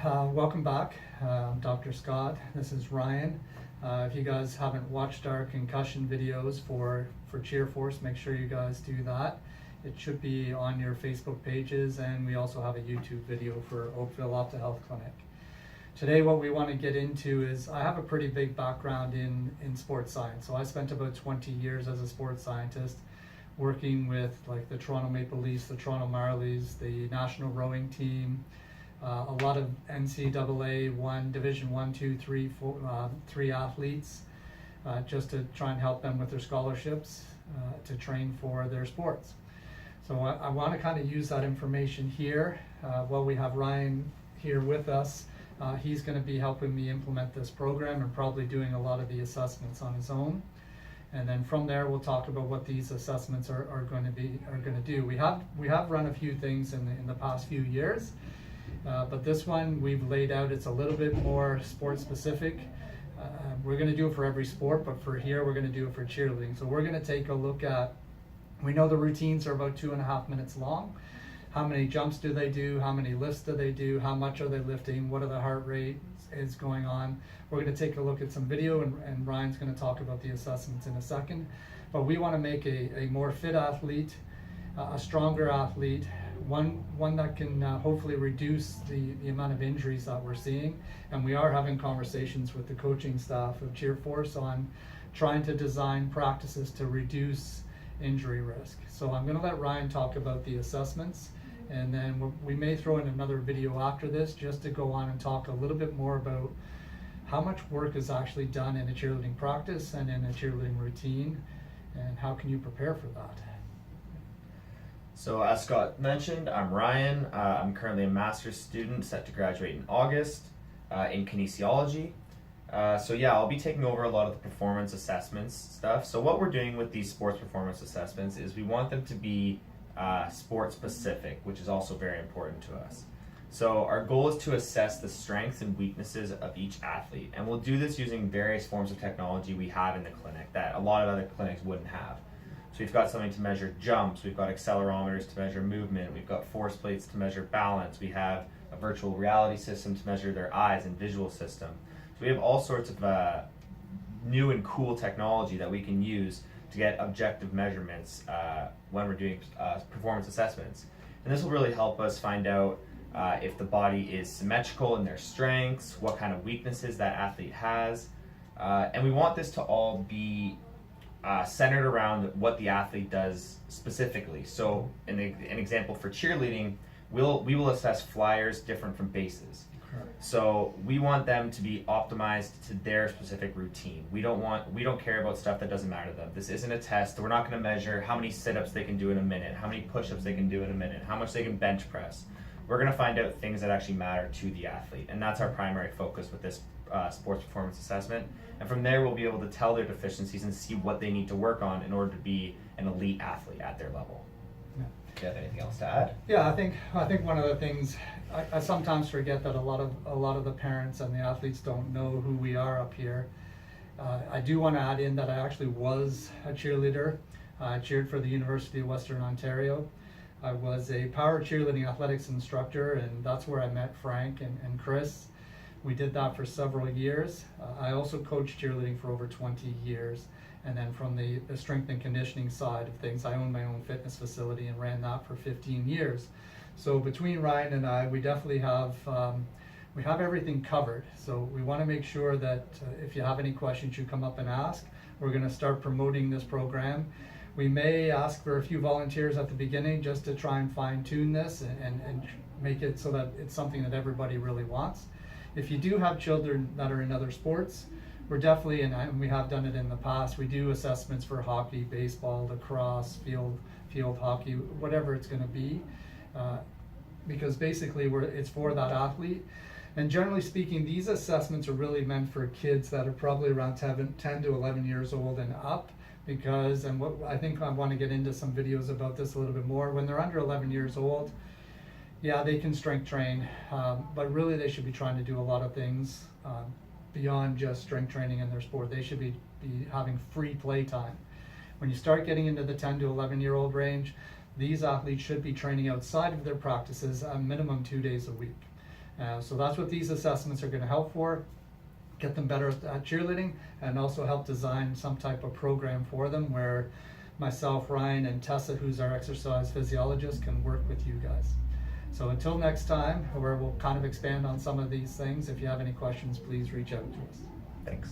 welcome back. I'm Dr. Scott. This is Ryan. If you guys haven't watched our concussion videos for Cheerforce, make sure you guys do that. It should be on your Facebook pages, and we also have a YouTube video for Optihealth Clinic. Today what we want to get into is, I have a pretty big background in sports science. So I spent about 20 years as a sports scientist working with like the Toronto Maple Leafs, the Toronto Marlies, the national rowing team, a lot of NCAA Division 1, 2, 3, 4, 3 athletes, just to try and help them with their scholarships to train for their sports. So I want to kind of use that information here. While we have Ryan here with us, he's going to be helping me implement this program and probably doing a lot of the assessments on his own. And then from there, we'll talk about what these assessments are going to do. We have run a few things in the past few years, but this one we've laid out. It's a little bit more sport specific. We're going to do it for every sport, but for here we're going to do it for cheerleading. So we're going to take a look at. We know the routines are about 2.5 minutes long. How many jumps do they do? How many lifts do they do? How much are they lifting? What are the heart rate is going on? We're going to take a look at some video, and Ryan's going to talk about the assessments in a second. But we want to make a more fit athlete, a stronger athlete, one that can hopefully reduce the amount of injuries that we're seeing. And we are having conversations with the coaching staff of Cheerforce on trying to design practices to reduce injury risk. So I'm going to let Ryan talk about the assessments, and then we may throw in another video after this just to go on and talk a little bit more about how much work is actually done in a cheerleading practice and in a cheerleading routine, and how can you prepare for that. So as Scott mentioned, I'm Ryan. I'm currently a master's student set to graduate in August in kinesiology. So yeah, I'll be taking over a lot of the performance assessments stuff. So what we're doing with these sports performance assessments is we want them to be sport specific, which is also very important to us. So our goal is to assess the strengths and weaknesses of each athlete, and we'll do this using various forms of technology we have in the clinic that a lot of other clinics wouldn't have. So we've got something to measure jumps, we've got accelerometers to measure movement, we've got force plates to measure balance, we have a virtual reality system to measure their eyes and visual system. We have all sorts of new and cool technology that we can use to get objective measurements when we're doing performance assessments. And this will really help us find out if the body is symmetrical in their strengths, what kind of weaknesses that athlete has. And we want this to all be centered around what the athlete does specifically. So an example for cheerleading, we will assess flyers different from bases. So we want them to be optimized to their specific routine. We don't care about stuff that doesn't matter to them. This isn't a test. We're not going to measure how many sit-ups they can do in a minute, how many push-ups they can do in a minute, how much they can bench press. We're going to find out things that actually matter to the athlete, and that's our primary focus with this sports performance assessment. And from there, we'll be able to tell their deficiencies and see what they need to work on in order to be an elite athlete at their level. Do you have anything else to add? Yeah, I think one of the things I sometimes forget that a lot of the parents and the athletes don't know who we are up here. I do want to add in that I actually was a cheerleader. I cheered for the University of Western Ontario. I was a power cheerleading athletics instructor, and that's where I met Frank and Chris. We did that for several years. I also coached cheerleading for over 20 years. And then from the strength and conditioning side of things, I owned my own fitness facility and ran that for 15 years. So between Ryan and I, we definitely have everything covered. So we want to make sure that if you have any questions, you come up and ask. We're going to start promoting this program. We may ask for a few volunteers at the beginning just to try and fine tune this and make it so that it's something that everybody really wants. If you do have children that are in other sports, we're definitely, and we have done it in the past, we do assessments for hockey, baseball, lacrosse, field hockey, whatever it's going to be, because basically it's for that athlete. And generally speaking, these assessments are really meant for kids that are probably around 10 to 11 years old and up, because, and what I think I want to get into some videos about this a little bit more, when they're under 11 years old, yeah, they can strength train, but really they should be trying to do a lot of things beyond just strength training in their sport. They should be having free play time. When you start getting into the 10 to 11-year-old range, these athletes should be training outside of their practices a minimum 2 days a week. So that's what these assessments are going to help for. Get them better at cheerleading, and also help design some type of program for them where myself, Ryan, and Tessa, who's our exercise physiologist, can work with you guys. So until next time, where we'll kind of expand on some of these things, if you have any questions, please reach out to us. Thanks.